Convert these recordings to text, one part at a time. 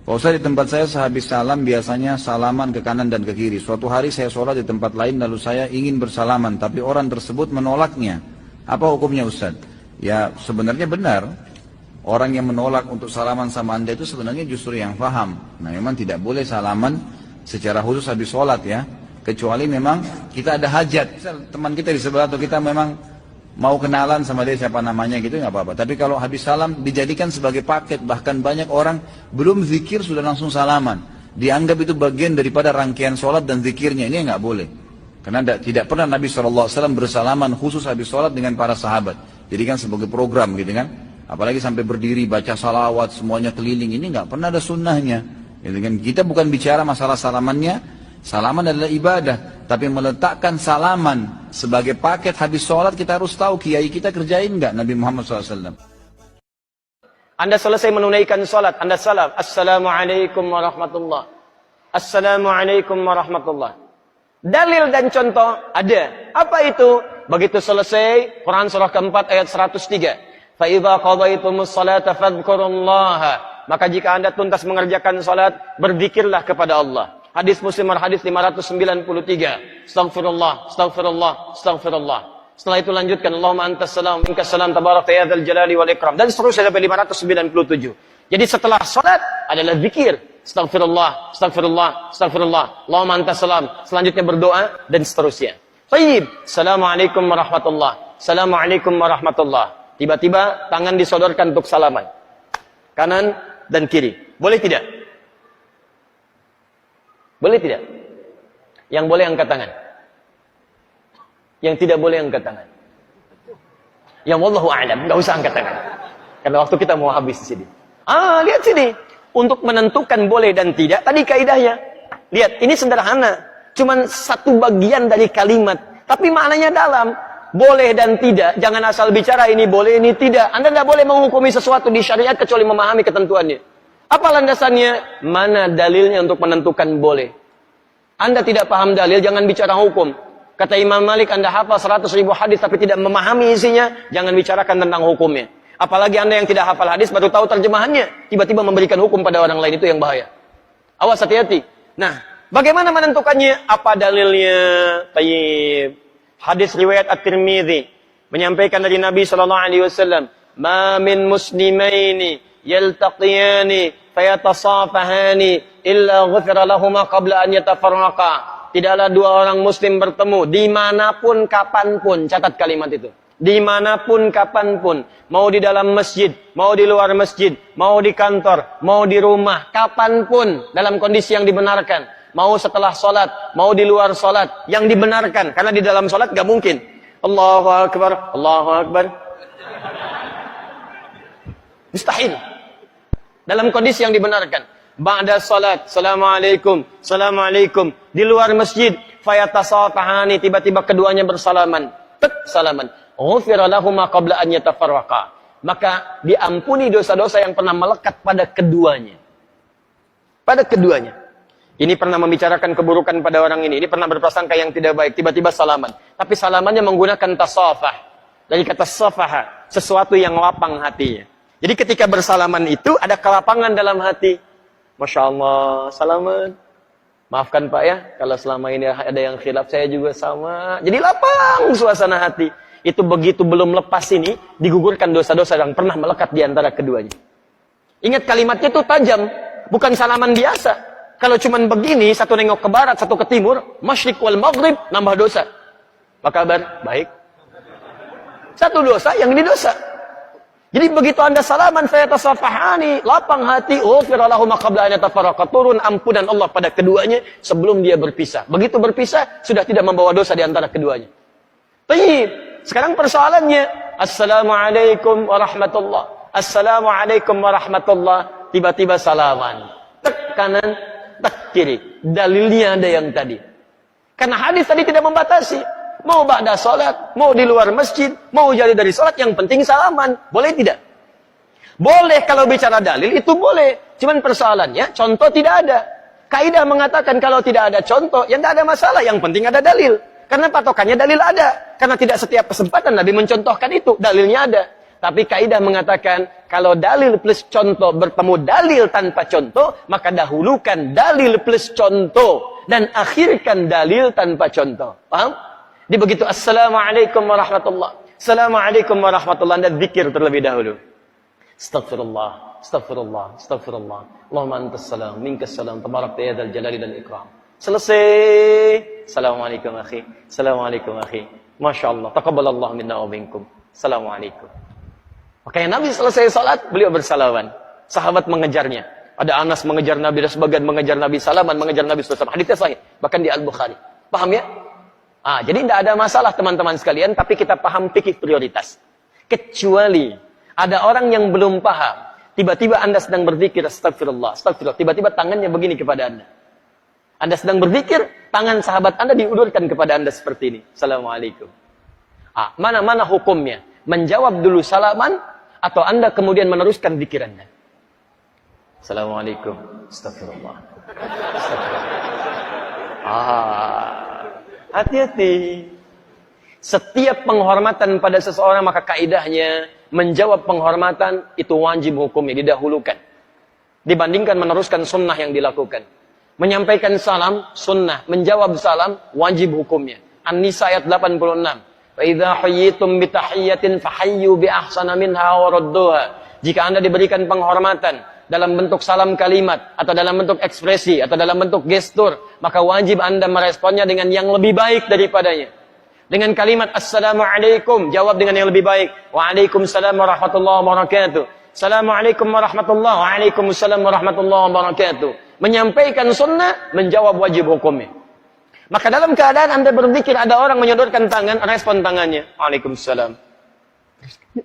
Pak Ustaz, di tempat saya sehabis salam biasanya salaman ke kanan dan ke kiri. Suatu hari saya sholat di tempat lain lalu saya ingin bersalaman, tapi orang tersebut menolaknya. Apa hukumnya Ustaz? Ya sebenarnya benar. Orang yang menolak untuk salaman sama Anda itu sebenarnya justru yang paham. Nah memang tidak boleh salaman secara khusus habis sholat ya. Kecuali memang kita ada hajat. Misal teman kita di sebelah atau kita memang mau kenalan sama dia siapa namanya gitu nggak apa-apa. Tapi kalau habis salam dijadikan sebagai paket, bahkan banyak orang belum zikir sudah langsung salaman. Dianggap itu bagian daripada rangkaian sholat dan zikirnya, ini nggak boleh. Karena tidak pernah Nabi SAW bersalaman khusus habis sholat dengan para sahabat. Jadikan sebagai program gitu kan. Apalagi sampai berdiri baca salawat semuanya keliling, ini nggak pernah ada sunnahnya. Gitu kan. Kita bukan bicara masalah salamannya. Salaman adalah ibadah, tapi meletakkan salaman sebagai paket habis sholat kita harus tahu kiai kita kerjain nggak Nabi Muhammad SAW. Anda selesai menunaikan sholat, Anda salam, Assalamualaikum warahmatullah. Assalamualaikum warahmatullah. Dalil dan contoh ada. Apa itu? Begitu selesai, Quran surah keempat ayat 103. فَإِذَا قَضَيْتُمُ الصَّلَاةَ فَاذْكُرُوا اللَّهَ. Maka jika Anda tuntas mengerjakan salat, berzikirlah kepada Allah. Hadis Muslim hadis 593. Astaghfirullah, astaghfirullah, astaghfirullah. Setelah itu lanjutkan Allahumma antas salam, minkas salam, tabarakta ya dzal jalali wal ikram, dan seterusnya sampai 597. Jadi setelah salat adalah zikir. Astaghfirullah, astaghfirullah, astaghfirullah. Allahumma antas salam. Selanjutnya berdoa dan seterusnya. Baik. Assalamualaikum warahmatullah. Assalamualaikum warahmatullah. Tiba-tiba tangan disodorkan untuk salaman. Kanan dan kiri. Boleh tidak? Boleh tidak? Yang boleh angkat tangan. Yang tidak boleh angkat tangan. Yang wallahu a'lam, enggak usah angkat tangan. Karena waktu kita mau habis di sini. Lihat sini. Untuk menentukan boleh dan tidak, tadi kaidahnya. Lihat, ini sederhana. Cuman satu bagian dari kalimat, tapi maknanya dalam. Boleh dan tidak, jangan asal bicara ini boleh, ini tidak. Anda tidak boleh menghukumi sesuatu di syariat kecuali memahami ketentuannya. Apa landasannya? Mana dalilnya untuk menentukan boleh? Anda tidak paham dalil, jangan bicara hukum. Kata Imam Malik, Anda hafal 100.000 hadis tapi tidak memahami isinya, jangan bicarakan tentang hukumnya. Apalagi Anda yang tidak hafal hadis baru tahu terjemahannya, tiba-tiba memberikan hukum pada orang lain, itu yang bahaya. Awas, hati-hati. Nah, bagaimana menentukannya? Apa dalilnya? Tayyib. Hadis riwayat At-Tirmidzi menyampaikan dari Nabi SAW, "Ma min muslimaini yaltaqiyani fayatasafahani illa ghufira lahuma qabla an yatafarraqa." Tidaklah dua orang muslim bertemu dimanapun kapanpun. Catat kalimat itu. Dimanapun kapanpun. Mau di dalam masjid, mau di luar masjid, mau di kantor, mau di rumah, kapanpun dalam kondisi yang dibenarkan. Mau setelah sholat, mau di luar sholat, yang dibenarkan. Karena di dalam sholat gak mungkin. Allahu Akbar, Allahu Akbar. Mustahil. Dalam kondisi yang dibenarkan. Ba'da salat, Assalamualaikum, Assalamualaikum. Di luar masjid, fayatasafahani, tiba-tiba keduanya bersalaman. Salaman. Ghufira lahuma qabla an yatafarraqa. Maka diampuni dosa-dosa yang pernah melekat pada keduanya. Pada keduanya. Ini pernah membicarakan keburukan pada orang ini pernah berprasangka yang tidak baik, tiba-tiba salaman. Tapi salamannya menggunakan tasafah. Dari kata safaha, sesuatu yang lapang hatinya. Jadi ketika bersalaman itu ada kelapangan dalam hati. Masya Allah, salaman. Maafkan Pak ya, kalau selama ini ada yang khilaf, saya juga sama. Jadi lapang suasana hati. Itu begitu belum lepas ini, digugurkan dosa-dosa yang pernah melekat di antara keduanya. Ingat kalimatnya itu tajam, bukan salaman biasa. Kalau cuman begini, satu nengok ke barat, satu ke timur, masyrik wal maghrib, nambah dosa. Apa kabar? Baik. Satu dosa, yang ini dosa. Jadi begitu Anda salaman, saya tasafahani, lapang hati, ghufirallahumma qabla an yatafarraqa, turun ampunan Allah pada keduanya sebelum dia berpisah. Begitu berpisah, sudah tidak membawa dosa di antara keduanya. Baik. Sekarang persoalannya, Assalamualaikum warahmatullah. Assalamualaikum warahmatullah. Tiba-tiba salaman. Tek kanan, tek kiri. Dalilnya ada yang tadi. Karena hadis tadi tidak membatasi. Mau ba'da salat, mau di luar masjid, mau jadi dari salat, yang penting salaman. Boleh tidak? Boleh kalau bicara dalil, itu boleh. Cuman persoalannya, contoh tidak ada. Kaidah mengatakan kalau tidak ada contoh, ya tidak ada masalah. Yang penting ada dalil. Karena patokannya dalil ada. Karena tidak setiap kesempatan Nabi mencontohkan itu. Dalilnya ada. Tapi kaidah mengatakan, kalau dalil plus contoh bertemu dalil tanpa contoh, maka dahulukan dalil plus contoh dan akhirkan dalil tanpa contoh. Paham? Di begitu assalamualaikum warahmatullah. Assalamualaikum warahmatullah, Anda zikir terlebih dahulu. Astaghfirullah, astaghfirullah, astaghfirullah. Allahumma antas salam, minkas salam, tabarakta ya dzal jalali dan ikram. Selesai. Assalamualaikum akhi. Assalamualaikum akhi. Masya Allah. Taqabbalallahu minna wa minkum. Assalamualaikum. Makanya Nabi selesai salat, beliau bersalaman. Sahabat mengejarnya. Ada Anas mengejar Nabi, ada sebagian mengejar Nabi, salaman mengejar Nabi SAW. Haditsnya sahih, bahkan di Al-Bukhari. Paham ya? Jadi tidak ada masalah teman-teman sekalian, tapi kita paham fikih prioritas. Kecuali ada orang yang belum paham, tiba-tiba Anda sedang berzikir, astagfirullah, astagfirullah, tiba-tiba tangannya begini kepada Anda. Anda sedang berzikir, tangan sahabat Anda diulurkan kepada Anda seperti ini. Assalamualaikum. Mana hukumnya? Menjawab dulu salaman, atau Anda kemudian meneruskan zikir Anda? Assalamualaikum. Astagfirullah. Hati-hati. Setiap penghormatan pada seseorang, maka kaidahnya menjawab penghormatan itu wajib hukumnya, didahulukan dibandingkan meneruskan sunnah yang dilakukan. Menyampaikan salam sunnah, menjawab salam wajib hukumnya. An-Nisa ayat 86. Fa idza hayyitum bi tahiyyatin fahayyu bi ahsana minha wa radduha. Jika Anda diberikan penghormatan dalam bentuk salam kalimat, atau dalam bentuk ekspresi, atau dalam bentuk gestur, maka wajib Anda meresponnya dengan yang lebih baik daripadanya. Dengan kalimat assalamualaikum, jawab dengan yang lebih baik. Waalaikumsalam warahmatullahi wabarakatuh. Assalamualaikum warahmatullahi wabarakatuh. Waalaikumsalam warahmatullahi wabarakatuh. Menyampaikan sunnah, menjawab wajib hukumnya. Maka dalam keadaan Anda berzikir, ada orang menyodorkan tangan, respon tangannya. Waalaikumsalam.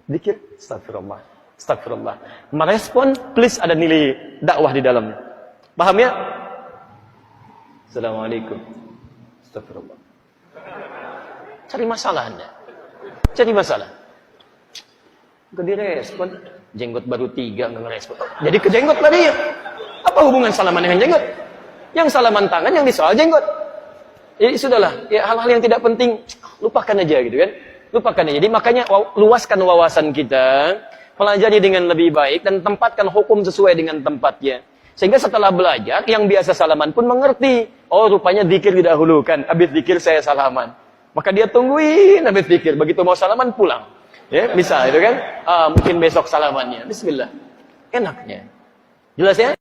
Zikir, astagfirullah. Astagfirullah. Merespon, please ada nilai dakwah di dalamnya. Paham ya? Assalamualaikum. Astagfirullah. Cari masalah Anda. Cari masalah. Gak direspon. Jenggot baru 3, gak ngerespon. Jadi ke jenggot tadi ya. Apa hubungan salaman dengan jenggot? Yang salaman tangan, yang disoal jenggot. Jadi sudahlah, ya hal-hal yang tidak penting lupakan aja gitu kan. Lupakan aja. Jadi makanya luaskan wawasan kita, pelajari dengan lebih baik dan tempatkan hukum sesuai dengan tempatnya. Sehingga setelah belajar, yang biasa salaman pun mengerti. Oh, rupanya zikir didahulukan, habis zikir saya salaman. Maka dia tungguin habis zikir, begitu mau salaman pulang. Ya, bisa itu kan? Mungkin besok salamannya. Bismillah. Enaknya. Jelas ya?